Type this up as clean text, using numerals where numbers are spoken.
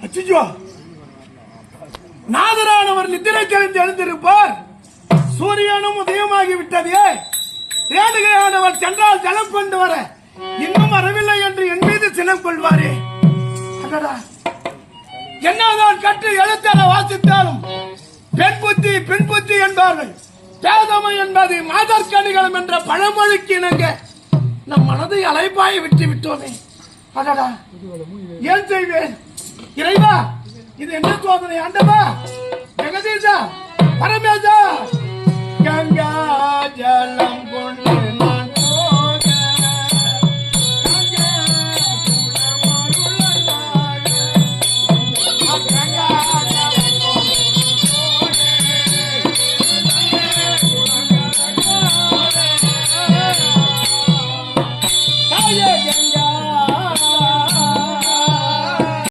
அச்சுஜோ, நாதரானவர் நித்திரை தெளிந்து எழுந்திருப்பார். சூரியனும் உதயமாகி விட்டது. ரேணுகையானவர் சென்றால் ஜலம் கொண்டு வர இன்னும் வரவில்லை என்று என் மீது சினம் கொள்வாரே. என்னதான் கற்று எழுத்தர வாசித்தாலும் பெண் புத்தி பெண் புத்தி என்பார்கள். பேதமை என்பது மாதர்கணிகளும் என்ற பழமொழிக்கு இணங்க நம் மனதை அலைப்பாய விட்டு விட்டோமே. அடடா, ஏன் செய்வேன்? இறைவா, இது என்ன சோதனை? ஆண்டவா, ஜெகதீஷா, பரமேசா, கங்கா ஜலம் கொண்டு